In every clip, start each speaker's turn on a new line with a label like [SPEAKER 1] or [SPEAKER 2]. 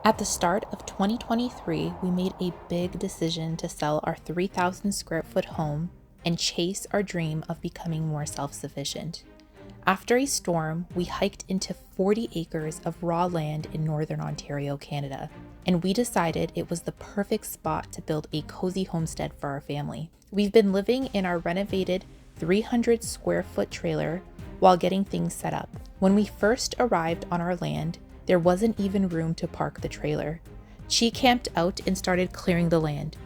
[SPEAKER 1] At the start of 2023, we made a big decision to sell our 3,000 square foot home and chase our dream of becoming more self-sufficient. After a storm, we hiked into 40 acres of raw land in northern Ontario, Canada, and we decided it was the perfect spot to build a cozy homestead for our family. We've been living in our renovated 300 square foot trailer while getting things set up. When we first arrived on our land, there wasn't even room to park the trailer. Chi camped out and started clearing the land.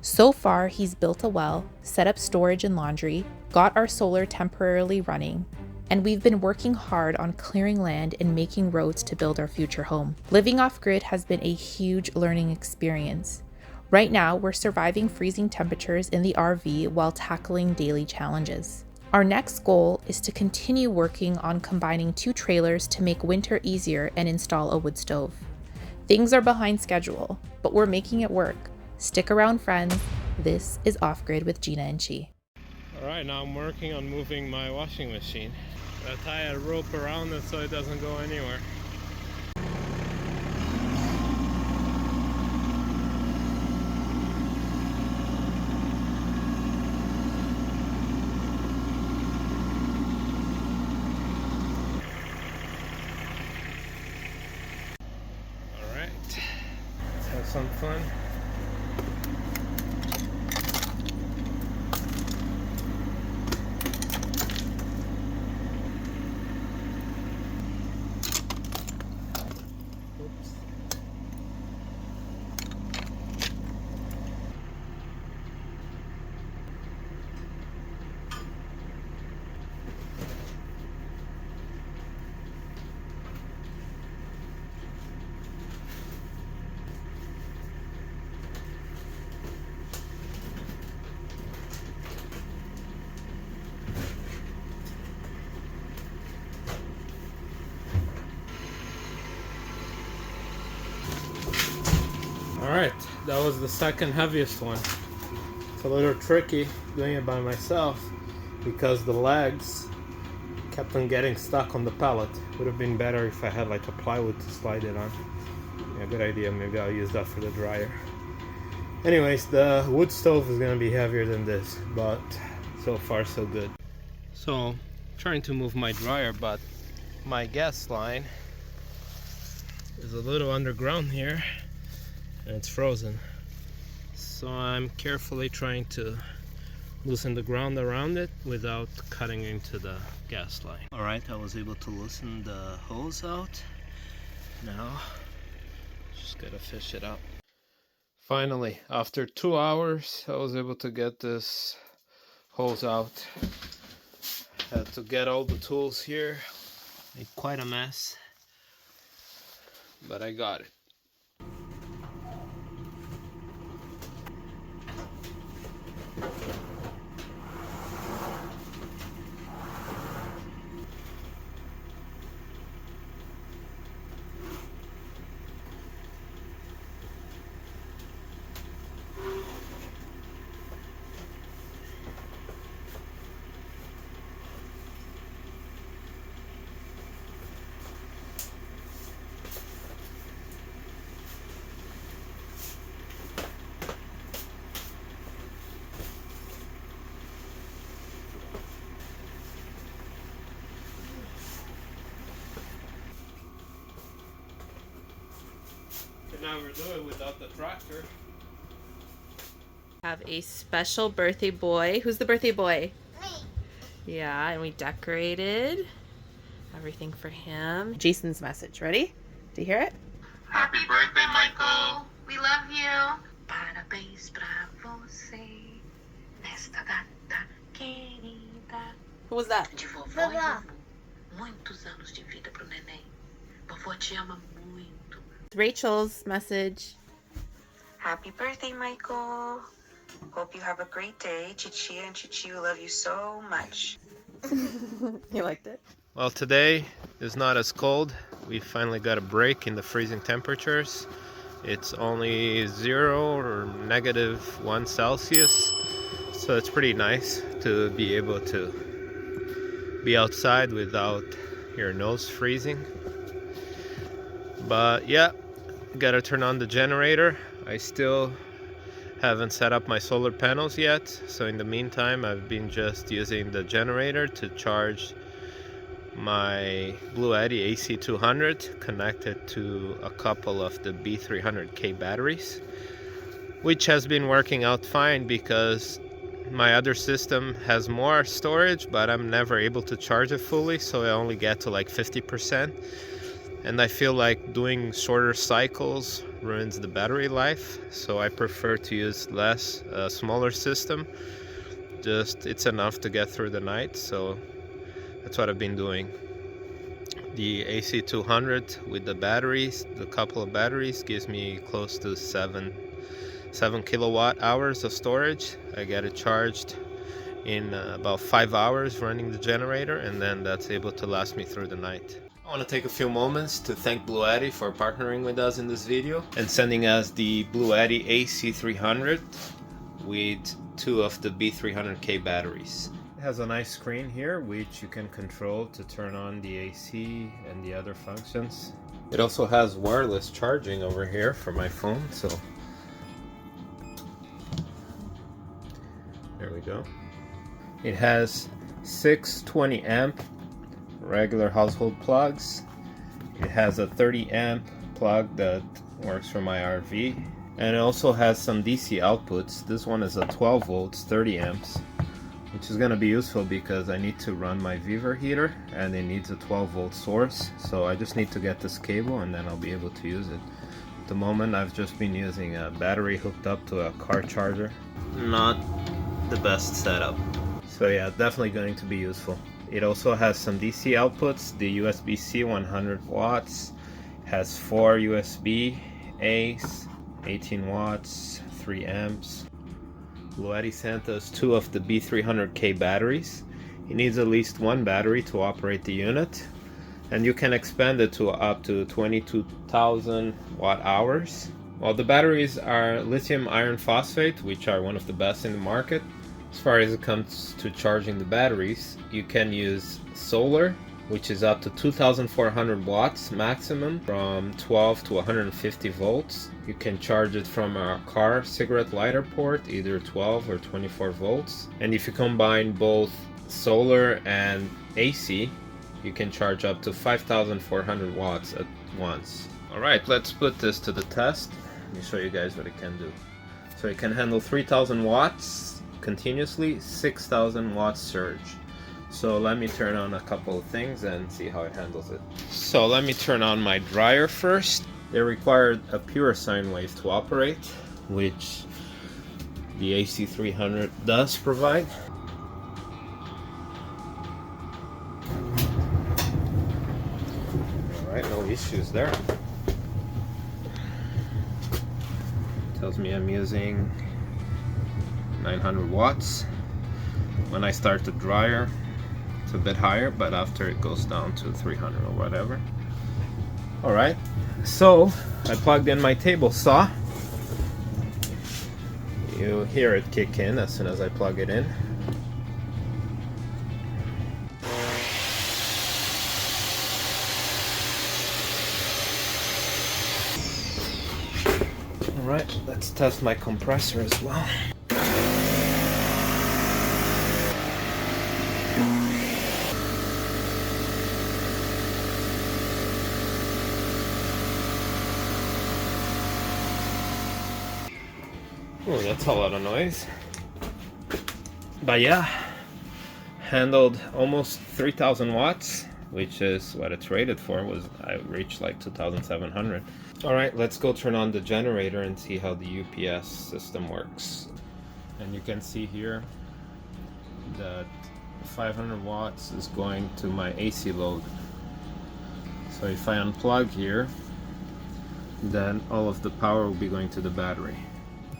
[SPEAKER 1] So far, he's built a well, set up storage and laundry, got our solar temporarily running, and we've been working hard on clearing land and making roads to build our future home. Living off-grid has been a huge learning experience. Right now, we're surviving freezing temperatures in the RV while tackling daily challenges. Our next goal is to continue working on combining 2 trailers to make winter easier and install a wood stove. Things are behind schedule, but we're making it work. Stick around, friends. This is Off-Grid with Gina and Thi.
[SPEAKER 2] Alright, now I'm working on moving my washing machine. I tie a rope around it so it doesn't go anywhere. Let's have some fun. Oops. Alright, that was the second heaviest one. It's a little tricky doing it by myself because the legs kept on getting stuck on the pallet. Would have been better if I had like a plywood to slide it on. Yeah, good idea. Maybe I'll use that for the dryer. Anyways, the wood stove is going to be heavier than this, but so far so good. So, trying to move my dryer, but my gas line is a little underground here. And it's frozen, so I'm carefully trying to loosen the ground around it without cutting into the gas line. Alright, I was able to loosen the hose out. Now just gotta fish it out. Finally, after 2 hours, I was able to get this hose out. Had to get all the tools here. Made quite a mess, but I got it. Can never do it without the tractor.
[SPEAKER 1] Have a special birthday boy. Who's the birthday boy?
[SPEAKER 3] Me.
[SPEAKER 1] Yeah, and we decorated everything for him. Jason's message. Ready? Do you hear it?
[SPEAKER 3] Happy birthday, Michael. We love you. Parabéns pra você nesta data querida.
[SPEAKER 1] Who was that?
[SPEAKER 3] De vovó e vovô. Muitos anos de vida pro neném. Vovó te ama muito.
[SPEAKER 1] Rachel's message.
[SPEAKER 4] Happy birthday, Michael. Hope you have a great day. Chichi and Chichi love you so much.
[SPEAKER 1] You liked it?
[SPEAKER 2] Well, today is not as cold. We finally got a break in the freezing temperatures. It's only 0 or -1 Celsius, so it's pretty nice to be able to be outside without your nose freezing. But yeah, Gotta turn on the generator. I still haven't set up my solar panels yet, so in the meantime I've been just using the generator to charge my Bluetti AC200 connected to a couple of the B300K batteries, which has been working out fine because my other system has more storage, but I'm never able to charge it fully, so I only get to like 50%. And I feel like doing shorter cycles ruins the battery life, so I prefer to use a smaller system. Just it's enough to get through the night, so that's what I've been doing. The AC200 with the batteries, the couple of batteries, gives me close to 7 kilowatt hours of storage. I get it charged in about 5 hours running the generator, and then that's able to last me through the night. I want to take a few moments to thank Bluetti for partnering with us in this video and sending us the Bluetti AC300 with 2 of the B300K batteries. It has a nice screen here which you can control to turn on the AC and the other functions. It also has wireless charging over here for my phone, so there we go. It has 6 20 amp regular household plugs. It has a 30 amp plug that works for my RV, and it also has some DC outputs. This one is a 12 volts 30 amps, which is going to be useful because I need to run my Viver heater and it needs a 12 volt source, so I just need to get this cable and then I'll be able to use it. At the moment I've just been using a battery hooked up to a car charger. Not the best setup. So yeah, definitely going to be useful. It also has some DC outputs. The USB-C 100 watts, has 4 USB-A's, 18 watts, 3 amps. Bluetti sent us 2 of the B300K batteries. It needs at least 1 battery to operate the unit, and you can expand it to up to 22,000 watt hours. Well, the batteries are lithium iron phosphate, which are one of the best in the market. As far as it comes to charging the batteries, you can use solar, which is up to 2,400 watts maximum from 12 to 150 volts. You can charge it from a car cigarette lighter port, either 12 or 24 volts. And if you combine both solar and AC, you can charge up to 5,400 watts at once. Alright, let's put this to the test. Let me show you guys what it can do. So it can handle 3,000 watts continuously, 6,000 watts surge. So let me turn on a couple of things and see how it handles it. So let me turn on my dryer first. It required a pure sine wave to operate, which the AC300 does provide. Alright, no issues there. Tells me I'm using 900 watts. When I start the dryer, it's a bit higher, but after it goes down to 300 or whatever. Alright, so I plugged in my table saw. You hear it kick in as soon as I plug it in. Alright, let's test my compressor as well. Oh, that's a lot of noise. But yeah, handled almost 3,000 watts, which is what it's rated for. I reached like 2,700. Alright, let's go turn on the generator and see how the UPS system works. And you can see here that 500 watts is going to my AC load. So if I unplug here, then all of the power will be going to the battery.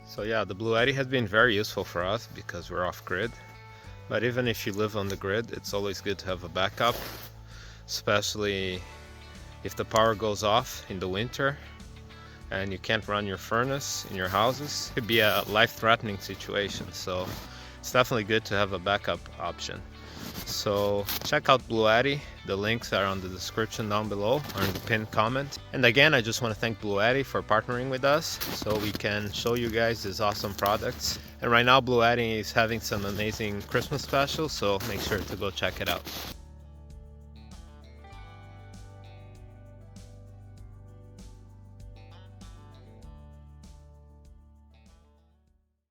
[SPEAKER 2] So yeah, the Bluetti has been very useful for us because we're off grid. But even if you live on the grid, it's always good to have a backup, especially if the power goes off in the winter and you can't run your furnace in your houses. It could be a life-threatening situation, so it's definitely good to have a backup option. So check out Bluetti. The links are on the description down below or in the pinned comment. And again, I just want to thank Bluetti for partnering with us so we can show you guys these awesome products. And right now Bluetti is having some amazing Christmas specials, so make sure to go check it out.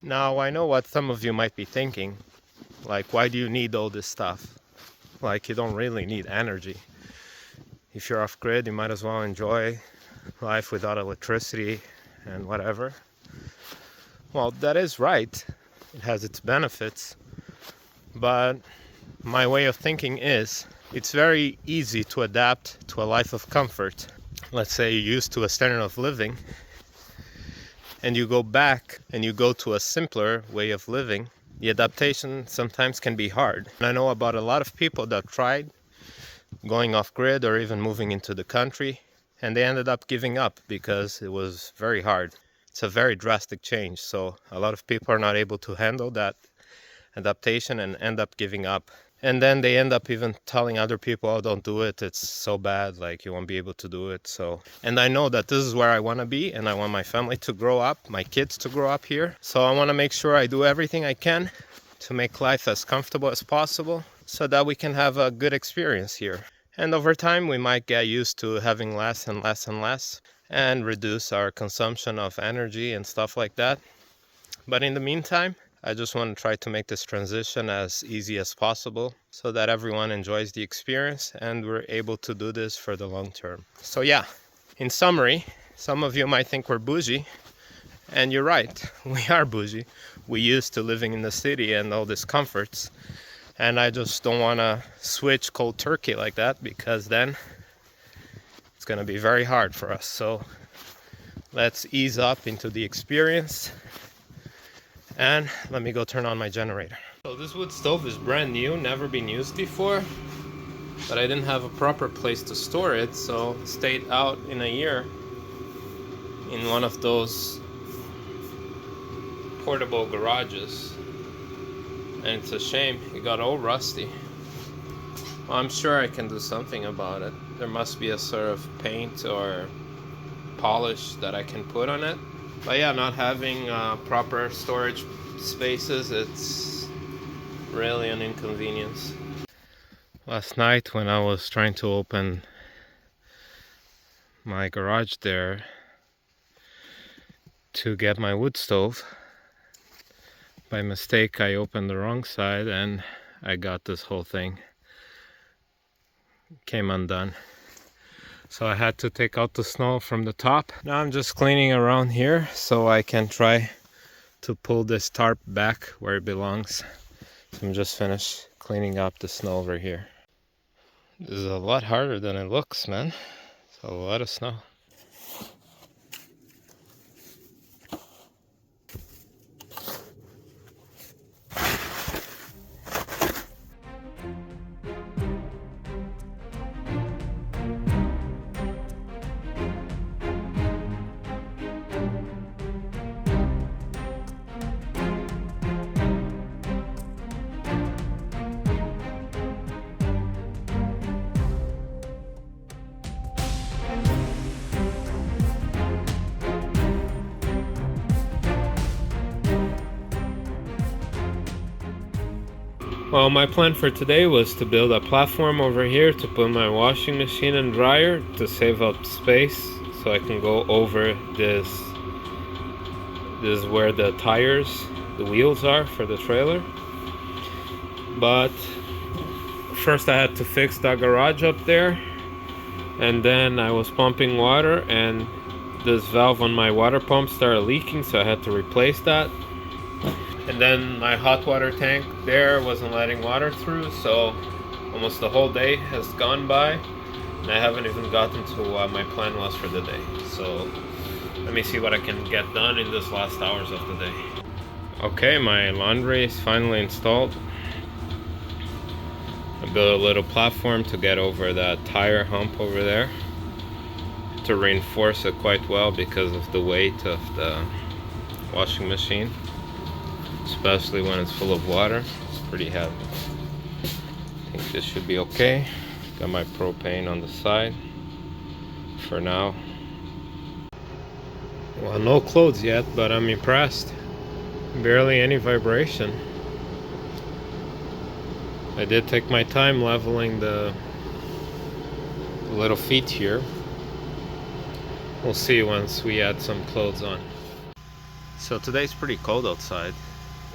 [SPEAKER 2] Now I know what some of you might be thinking, like, why do you need all this stuff? Like, you don't really need energy. If you're off grid, you might as well enjoy life without electricity and whatever. Well, that is right. It has its benefits. But my way of thinking is, it's very easy to adapt to a life of comfort. Let's say you're used to a standard of living, and you go back and you go to a simpler way of living. The adaptation sometimes can be hard. And I know about a lot of people that tried going off grid or even moving into the country, and they ended up giving up because it was very hard. It's a very drastic change, so a lot of people are not able to handle that adaptation and end up giving up. And then they end up even telling other people, oh, don't do it, it's so bad, like you won't be able to do it. So, and I know that this is where I want to be, and I want my family to grow up, my kids to grow up here. So I want to make sure I do everything I can to make life as comfortable as possible so that we can have a good experience here. And over time we might get used to having less and less and less and reduce our consumption of energy and stuff like that. But in the meantime, I just want to try to make this transition as easy as possible so that everyone enjoys the experience and we're able to do this for the long term. So yeah, in summary, some of you might think we're bougie, and you're right, we are bougie. We used to living in the city and all these comforts, and I just don't want to switch cold turkey like that, because then it's going to be very hard for us. So let's ease up into the experience. And let me go turn on my generator. So this wood stove is brand new, never been used before, but I didn't have a proper place to store it, so it stayed out in a year in one of those portable garages, and it's a shame, it got all rusty. Well, I'm sure I can do something about it. There must be a sort of paint or polish that I can put on it. But yeah, not having proper storage spaces, it's really an inconvenience. Last night when I was trying to open my garage there to get my wood stove, by mistake I opened the wrong side and I got this whole thing came undone. So I had to take out the snow from the top. Now I'm just cleaning around here so I can try to pull this tarp back where it belongs. So I'm just finished cleaning up the snow over here. This is a lot harder than it looks, man. It's a lot of snow. Well, my plan for today was to build a platform over here to put my washing machine and dryer to save up space so I can go over this. This is where the tires, the wheels are for the trailer. But first I had to fix that garage up there, and then I was pumping water and this valve on my water pump started leaking, so I had to replace that. And then my hot water tank there wasn't letting water through, so almost the whole day has gone by and I haven't even gotten to what my plan was for the day. So let me see what I can get done in this last hours of the day. Okay, my laundry is finally installed. I built a little platform to get over that tire hump over there to reinforce it quite well because of the weight of the washing machine. Especially when it's full of water, it's pretty heavy. I think this should be okay. Got my propane on the side for now. Well, no clothes yet, but I'm impressed. Barely any vibration. I did take my time leveling the little feet here. We'll see once we add some clothes on. So today's pretty cold outside.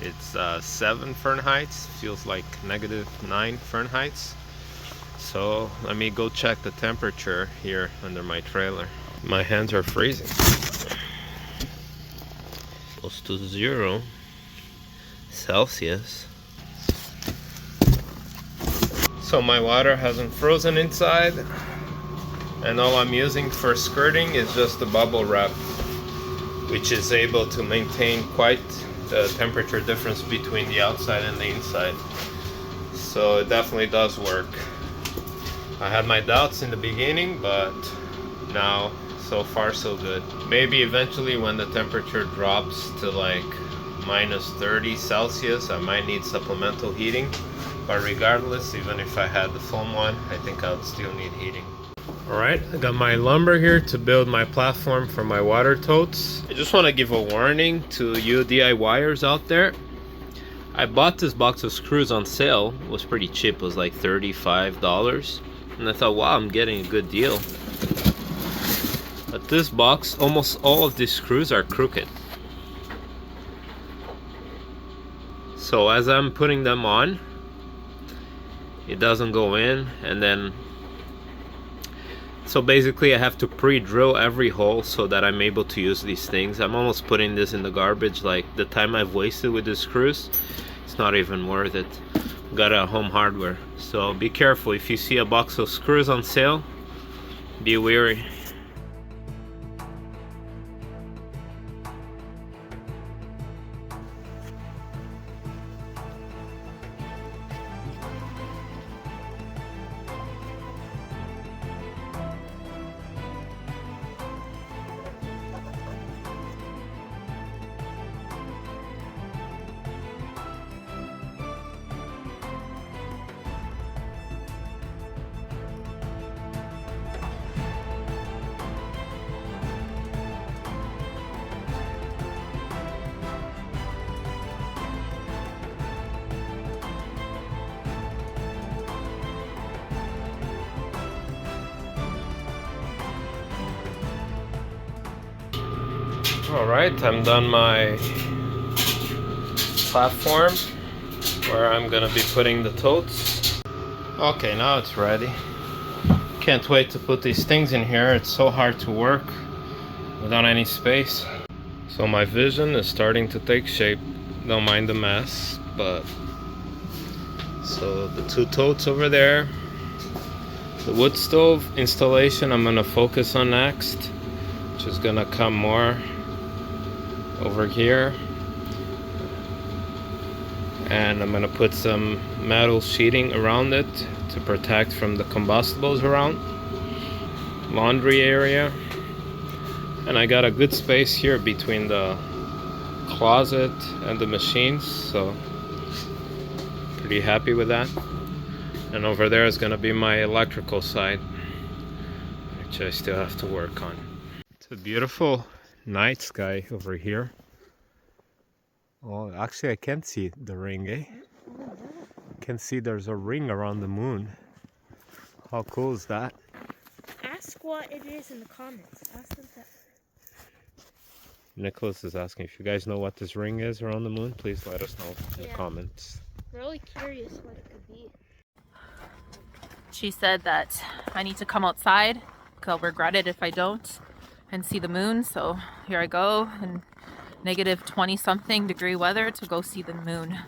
[SPEAKER 2] It's 7 Fahrenheit, feels like -9 Fahrenheit. So let me go check the temperature here under my trailer. My hands are freezing. Close to 0 Celsius. So my water hasn't frozen inside, and all I'm using for skirting is just the bubble wrap, which is able to maintain quite the temperature difference between the outside and the inside. So it definitely does work. I had my doubts in the beginning, but now so far so good. Maybe eventually when the temperature drops to like -30 Celsius, I might need supplemental heating. But regardless, even if I had the foam one, I think I would still need heating. Alright, I got my lumber here to build my platform for my water totes. I just want to give a warning to you DIYers out there. I bought this box of screws on sale. It was pretty cheap, it was like $35. And I thought, wow, I'm getting a good deal. But this box, almost all of these screws are crooked. So as I'm putting them on, it doesn't go in, and then so basically I have to pre-drill every hole so that I'm able to use these things. I'm almost putting this in the garbage. Like the time I've wasted with the screws, it's not even worth it. Got a Home Hardware, so be careful. If you see a box of screws on sale, be wary. Alright, I'm done my platform where I'm gonna be putting the totes. Okay, now it's ready. Can't wait to put these things in here. It's so hard to work without any space. So my vision is starting to take shape. Don't mind the mess, but so the 2 totes over there. The wood stove installation I'm gonna focus on next, which is gonna come more over here, and I'm gonna put some metal sheeting around it to protect from the combustibles around. Laundry area, and I got a good space here between the closet and the machines, so pretty happy with that. And over there is gonna be my electrical side, which I still have to work on. It's a beautiful night sky over here. Oh, actually I can't see the ring, eh? I can see there's a ring around the moon. How cool is that?
[SPEAKER 5] Ask what it is in the comments. Ask them that.
[SPEAKER 2] Nicholas is asking if you guys know what this ring is around the moon. Please let us know in the comments.
[SPEAKER 5] Really curious what it could be.
[SPEAKER 1] She said that I need to come outside because I'll regret it if I don't and see the moon. So here I go in -20-something degree weather to go see the moon.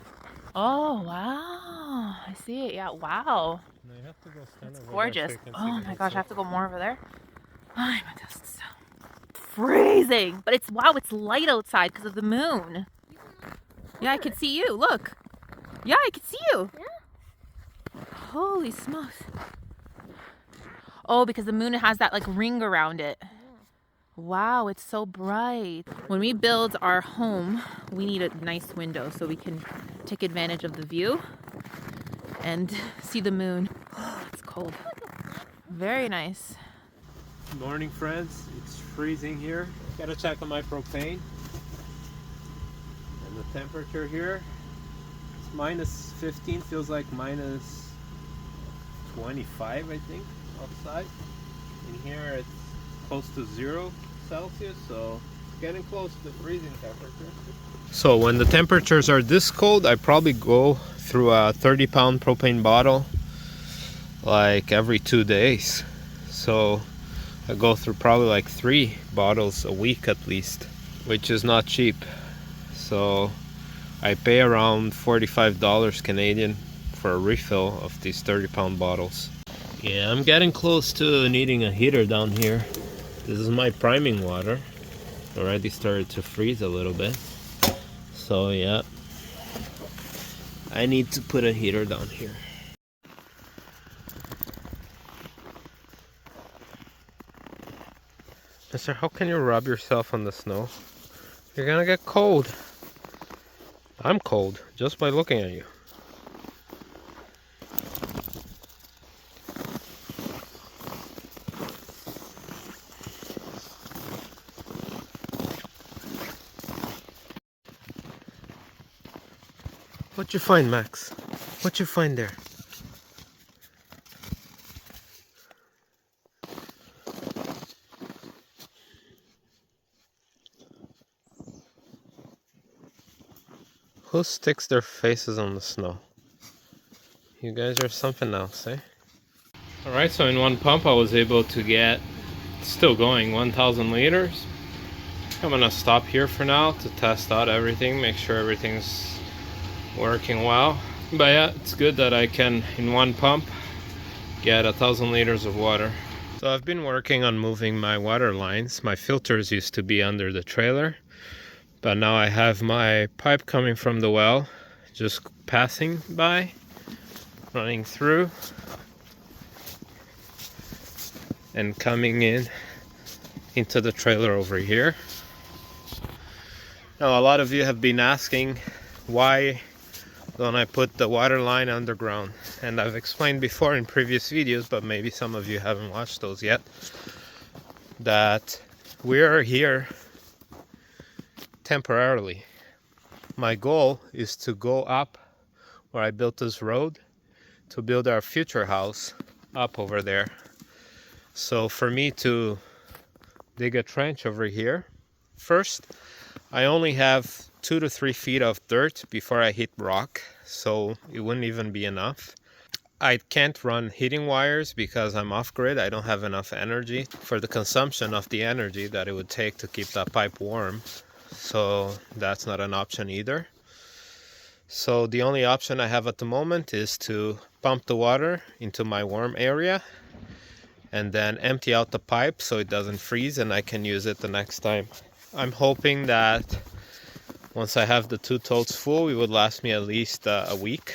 [SPEAKER 1] Oh, wow. I see it. Yeah, wow.
[SPEAKER 2] No, you have to go stand
[SPEAKER 1] It's
[SPEAKER 2] over
[SPEAKER 1] gorgeous.
[SPEAKER 2] there so you can
[SPEAKER 1] Oh
[SPEAKER 2] see
[SPEAKER 1] my
[SPEAKER 2] the
[SPEAKER 1] gosh, I have to
[SPEAKER 2] circle.
[SPEAKER 1] go more over there. Oh my gosh, it's so freezing. But it's, wow, it's light outside because of the moon. Yeah, I can see you. Look. Yeah, I can see you.
[SPEAKER 5] Yeah.
[SPEAKER 1] Holy smokes. Oh, because the moon has that like ring around it. Wow, it's so bright. When we build our home, we need a nice window so we can take advantage of the view. and see the moon. It's cold. Very nice.
[SPEAKER 2] Morning, friends. It's freezing here. Gotta check on my propane. And the temperature here, it's minus 15, feels like minus 25, I think, outside. In here, it's close to 0 Celsius, so it's getting close to freezing temperature. So when the temperatures are this cold, I probably go through a 30-pound propane bottle like every 2 days. So I go through probably like 3 bottles a week at least, which is not cheap. So I pay around $45 Canadian for a refill of these 30-pound bottles. Yeah, I'm getting close to needing a heater down here. This is my priming water. Already started to freeze a little bit. So yeah, I need to put a heater down here. Mister, how can you rub yourself on the snow? You're gonna get cold. I'm cold just by looking at you. What'd you find, Max? What'd you find there? Who sticks their faces on the snow? You guys are something else, eh? Alright, so in one pump I was able to get, still going, 1,000 liters. I'm gonna stop here for now to test out everything, make sure everything's working well. But yeah, it's good that I can, in one pump, get 1,000 liters of water. So I've been working on moving my water lines. My filters used to be under the trailer, but now I have my pipe coming from the well, just passing by, running through, and coming in into the trailer over here. Now a lot of you have been asking, why don't I put the water line underground? And I've explained before in previous videos, but maybe some of you haven't watched those yet, that we are here temporarily. My goal is to go up where I built this road to build our future house up over there. So for me to dig a trench over here, first I only have 2 to 3 feet of dirt before I hit rock, so it wouldn't even be enough. I can't run heating wires because I'm off grid. I don't have enough energy for the consumption of the energy that it would take to keep that pipe warm, so that's not an option either. So the only option I have at the moment is to pump the water into my warm area and then empty out the pipe so it doesn't freeze and I can use it the next time. I'm hoping that once I have the 2 totes full, it would last me at least a week.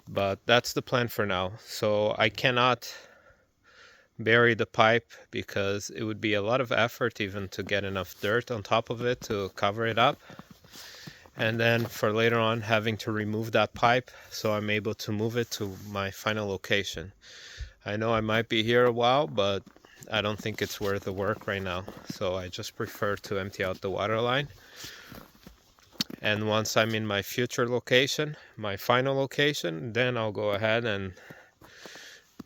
[SPEAKER 2] But that's the plan for now. So I cannot bury the pipe because it would be a lot of effort even to get enough dirt on top of it to cover it up. And then for later on having to remove that pipe so I'm able to move it to my final location. I know I might be here a while, but I don't think it's worth the work right now. So I just prefer to empty out the water line. And once I'm in my future location, my final location, then I'll go ahead and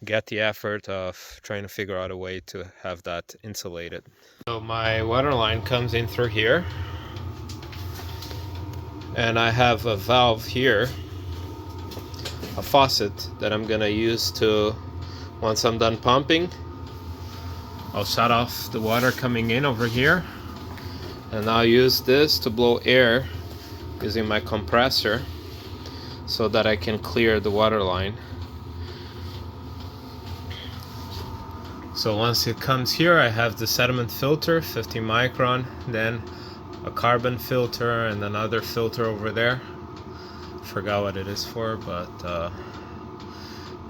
[SPEAKER 2] get the effort of trying to figure out a way to have that insulated. So my water line comes in through here. And I have a valve here, a faucet that I'm gonna use to, once I'm done pumping, I'll shut off the water coming in over here, and I'll use this to blow air using my compressor so that I can clear the water line. So once it comes here, I have the sediment filter, 50 micron, then a carbon filter and another filter over there. Forgot what it is for, but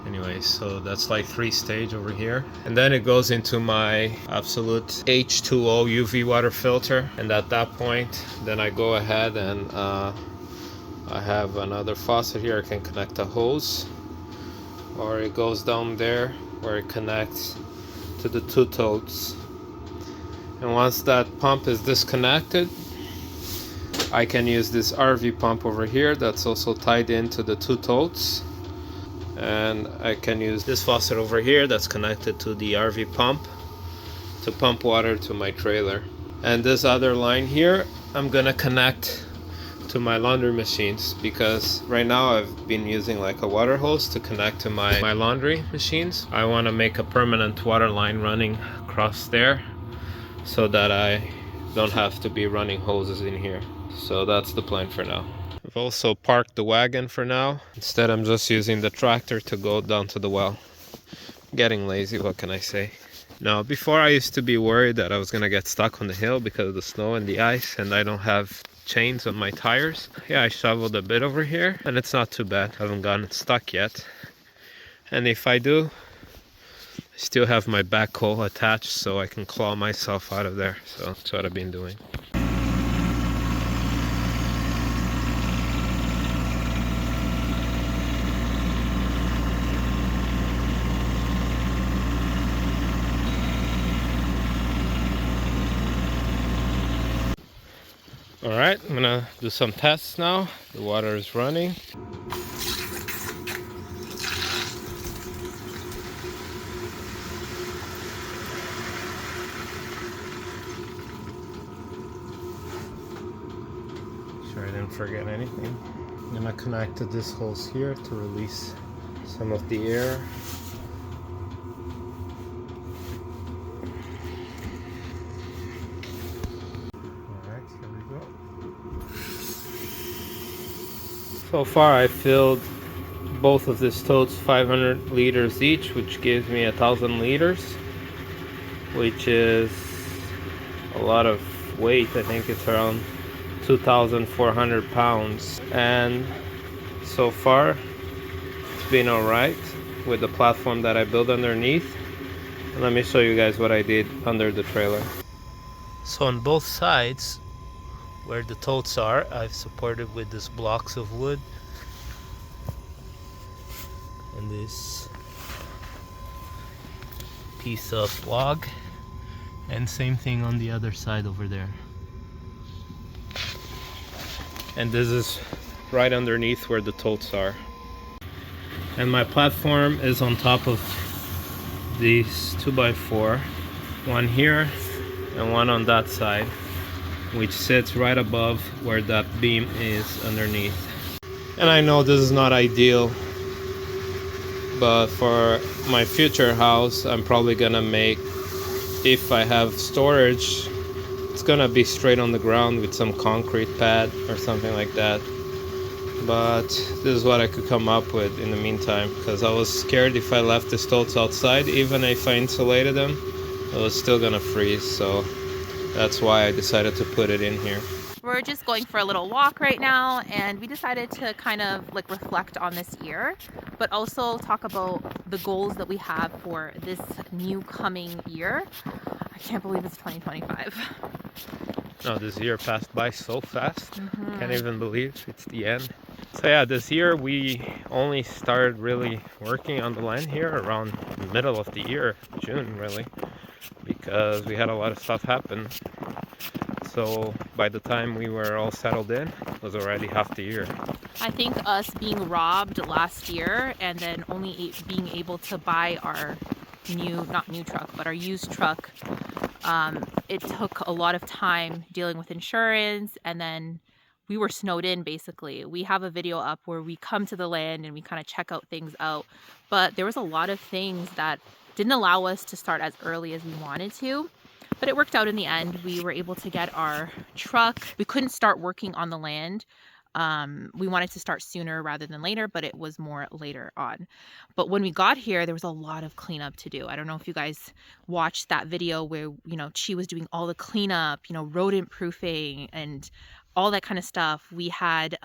[SPEAKER 2] anyway, so that's like 3-stage over here. And then it goes into my absolute H2O UV water filter. And at that point, then I go ahead and I have another faucet here. I can connect a hose, or it goes down there where it connects to the two totes. And once that pump is disconnected, I can use this RV pump over here that's also tied into the two totes. And I can use this faucet over here that's connected to the RV pump to pump water to my trailer. And this other line here, I'm gonna connect to my laundry machines, because right now I've been using like a water hose to connect to my laundry machines. I want to make a permanent water line running across there so that I don't have to be running hoses in here. So that's the plan for now. I've also parked the wagon for now. Instead, I'm just using the tractor to go down to the well. Getting lazy, what can I say? Now, before I used to be worried that I was gonna get stuck on the hill because of the snow and the ice, and I don't have chains on my tires. Yeah, I shoveled a bit over here and it's not too bad. I haven't gotten stuck yet. And if I do, I still have my backhoe attached so I can claw myself out of there. So that's what I've been doing. Alright, I'm gonna do some tests now. The water is running. Sure I didn't forget anything. I'm gonna connect to this hose here to release some of the air. So far I filled both of these totes 500 liters each, which gives me 1,000 liters, which is a lot of weight. I think it's around 2,400 pounds. And so far it's been alright with the platform that I built underneath. And let me show you guys what I did under the trailer. So on both sides where the totes are, I've supported with these blocks of wood and this piece of log, and same thing on the other side over there. And this is right underneath where the totes are. And my platform is on top of these 2x4, one here and one on that side, which sits right above where that beam is underneath. And I know this is not ideal, but for my future house, I'm probably gonna make, if I have storage, it's gonna be straight on the ground with some concrete pad or something like that. But this is what I could come up with in the meantime, because I was scared if I left the totes outside, even if I insulated them, it was still gonna freeze. So that's why I decided to put it in here.
[SPEAKER 1] We're just going for a little walk right now, and we decided to kind of like reflect on this year, but also talk about the goals that we have for this new coming year. I can't believe it's 2025.
[SPEAKER 2] No, this year passed by so fast. Can't even believe it's the end. So yeah, this year we only started really working on the land here around the middle of the year, June really, because we had a lot of stuff happen. So by the time we were all settled in, it was already half the year. I think us being robbed last year and then only being able to buy our not new truck, but our used truck, it took a lot of time dealing with insurance, and then we were snowed in basically. We have a video up where we come to the land and we kind of check out things out, but there was a lot of things that didn't allow us to start as early as we wanted to. But it worked out in the end. We were able to get our truck. We couldn't start working on the land. We wanted to start sooner rather than later, but it was more later on. But when we got here, there was a lot of cleanup to do. I don't know if you guys watched that video where, she was doing all the cleanup, rodent proofing and
[SPEAKER 1] all that kind of stuff. We had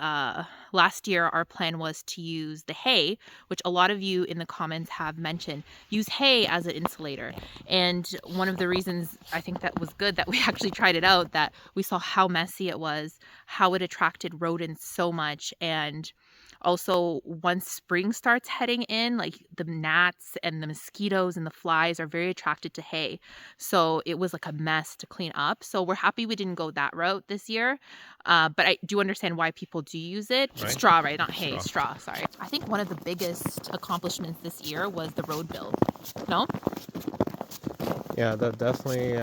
[SPEAKER 1] last year our plan was to use the hay, which a lot of you in the comments have mentioned. Use hay as an insulator. And one of the reasons I think that was good that we actually tried it out, that we saw how messy it was, how it attracted rodents so much, and also once spring starts heading in, like the gnats and the mosquitoes and the flies are very attracted to hay. So it was like a mess to clean up. So we're happy we didn't go that route this year. But I do understand why people do use it.
[SPEAKER 2] Right.
[SPEAKER 1] Straw, right? Not hay, straw, sorry. I think one of the biggest accomplishments this year was the road build. No?
[SPEAKER 2] Yeah, that definitely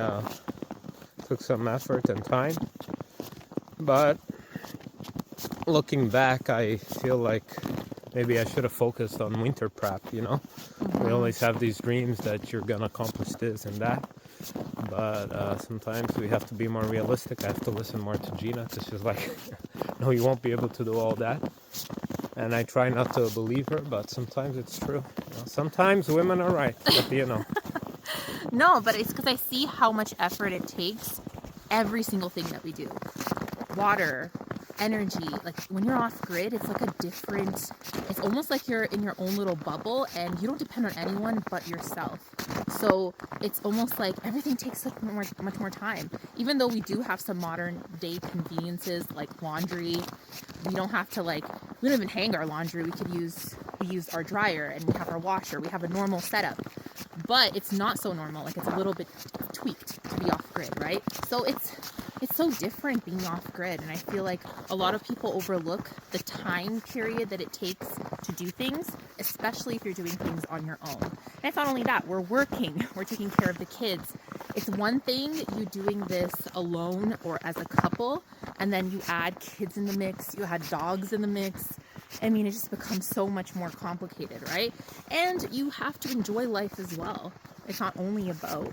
[SPEAKER 2] took some effort and time. But looking back, I feel like maybe I should have focused on winter prep, you know? We always have these dreams that you're gonna accomplish this and that. But sometimes we have to be more realistic. I have to listen more to Gina, because she's like, no, you won't be able to do all that. And I try not to believe her, but sometimes it's true. You know, sometimes women are right, but you know.
[SPEAKER 1] No, but it's because I see how much effort it takes every single thing that we do. Water, energy, like when you're off grid, it's like a different, it's almost like you're in your own little bubble and you don't depend on anyone but yourself. So it's almost like everything takes much more time. Even though we do have some modern day conveniences like laundry, we don't have to we don't even hang our laundry. We use our dryer, and we have our washer. We have a normal setup, but it's not so normal. Like it's a little bit tweaked to be off grid, right? So it's so different being off grid, and I feel like a lot of people overlook the time period that it takes to do things, especially if you're doing things on your own. And it's not only that, we're working, we're taking care of the kids. It's one thing you doing this alone or as a couple, and then you add kids in the mix, you add dogs in the mix. I mean, it just becomes so much more complicated, right? And you have to enjoy life as well. It's not only about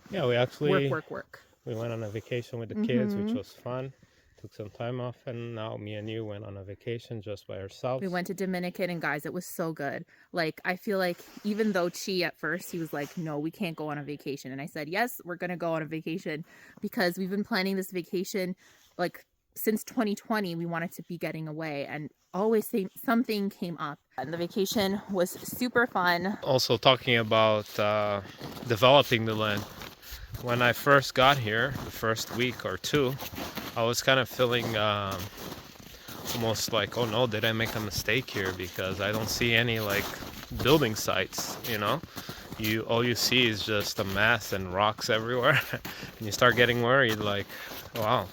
[SPEAKER 2] we actually
[SPEAKER 1] work.
[SPEAKER 2] We went on a vacation with the kids, which was fun. Took some time off, and now me and you went on a vacation just by ourselves.
[SPEAKER 1] We went to Dominican, and guys, it was so good. Like, I feel like even though Chi at first, he was like, no, we can't go on a vacation. And I said, yes, we're going to go on a vacation, because we've been planning this vacation like since 2020. We wanted to be getting away, and always something came up. And the vacation was super fun.
[SPEAKER 2] Also talking about developing the land. When I first got here, the first week or two, I was kind of feeling almost like, oh no, did I make a mistake here? Because I don't see any like building sites, you know? All you see is just a mess and rocks everywhere. And you start getting worried, like, wow,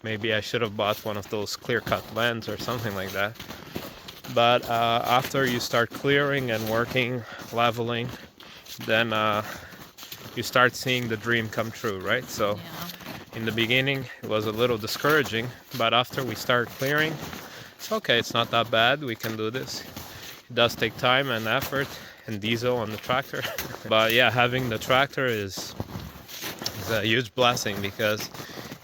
[SPEAKER 2] maybe I should have bought one of those clear-cut lands or something like that. But after you start clearing and working, leveling, then you start seeing the dream come true, right? So in the beginning, it was a little discouraging, but after we start clearing, it's okay, it's not that bad, we can do this. It does take time and effort and diesel on the tractor. But yeah, having the tractor is a huge blessing, because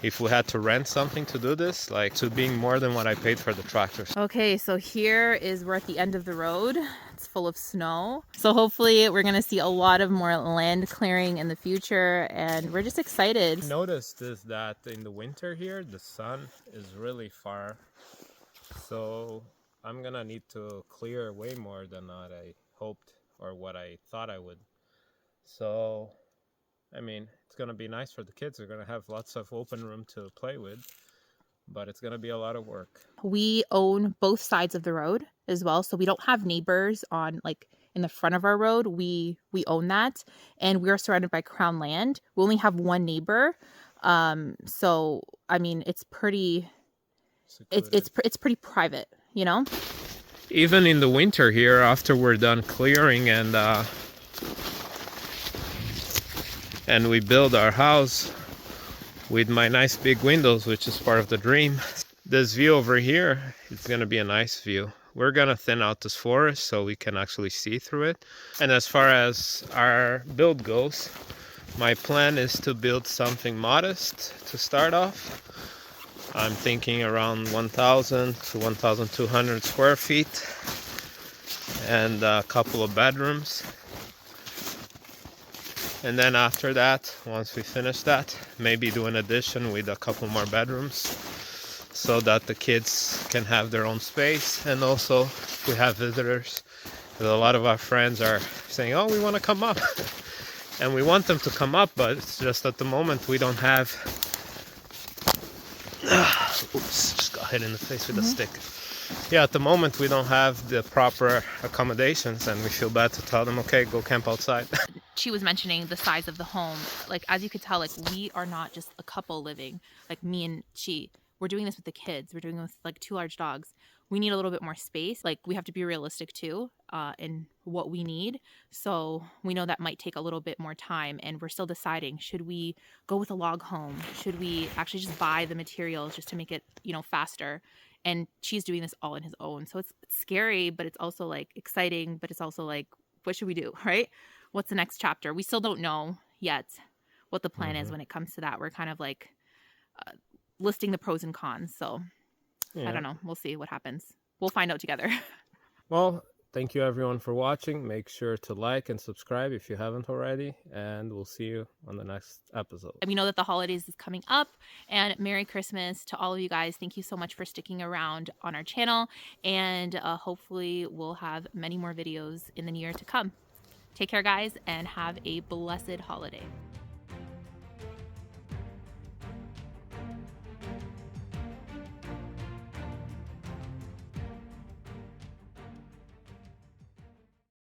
[SPEAKER 2] if we had to rent something to do this, like, to being more than what I paid for the tractor.
[SPEAKER 1] Okay, so we're at the end of the road. It's full of snow. So hopefully we're gonna see a lot of more land clearing in the future, and we're just excited.
[SPEAKER 2] Noticed is that in the winter here, the sun is really far. So I'm gonna need to clear way more than what I hoped or what I thought I would. So, I mean, it's gonna be nice for the kids. They're gonna have lots of open room to play with, but it's gonna be a lot of work.
[SPEAKER 1] We own both sides of the road as well, so we don't have neighbors on in the front of our road. We own that, and we are surrounded by crown land. We only have one neighbor, so I mean, it's pretty it's pretty private, you know.
[SPEAKER 2] Even in the winter here, after we're done clearing and we build our house with my nice big windows, which is part of the dream. This view over here, it's gonna be a nice view. We're gonna thin out this forest so we can actually see through it. And as far as our build goes, my plan is to build something modest to start off. I'm thinking around 1,000 to 1,200 square feet and a couple of bedrooms. And then after that, once we finish that, maybe do an addition with a couple more bedrooms. so that the kids can have their own space. And also if we have visitors, a lot of our friends are saying, oh, we want to come up. And we want them to come up, but it's just at the moment we don't have oops, just got hit in the face with a stick. Yeah, at the moment we don't have the proper accommodations, and we feel bad to tell them, okay, go camp outside.
[SPEAKER 1] She was mentioning the size of the home. Like, as you could tell, like, we are not just a couple living, like me and she. We're doing this with the kids. We're doing this with like 2 large dogs. We need a little bit more space. Like, we have to be realistic too in what we need. So we know that might take a little bit more time, and we're still deciding, should we go with a log home? Should we actually just buy the materials just to make it, you know, faster? And she's doing this all on his own. So it's scary, but it's also like exciting, but it's also like, what should we do, right? What's the next chapter? We still don't know yet what the plan is when it comes to that. We're kind of like listing the pros and cons. So I don't know. We'll see what happens. We'll find out together.
[SPEAKER 2] Well, thank you everyone for watching. Make sure to like and subscribe if you haven't already, and we'll see you on the next episode.
[SPEAKER 1] We know that the holidays is coming up, and Merry Christmas to all of you guys. Thank you so much for sticking around on our channel, and hopefully we'll have many more videos in the year to come. Take care, guys, and have a blessed holiday.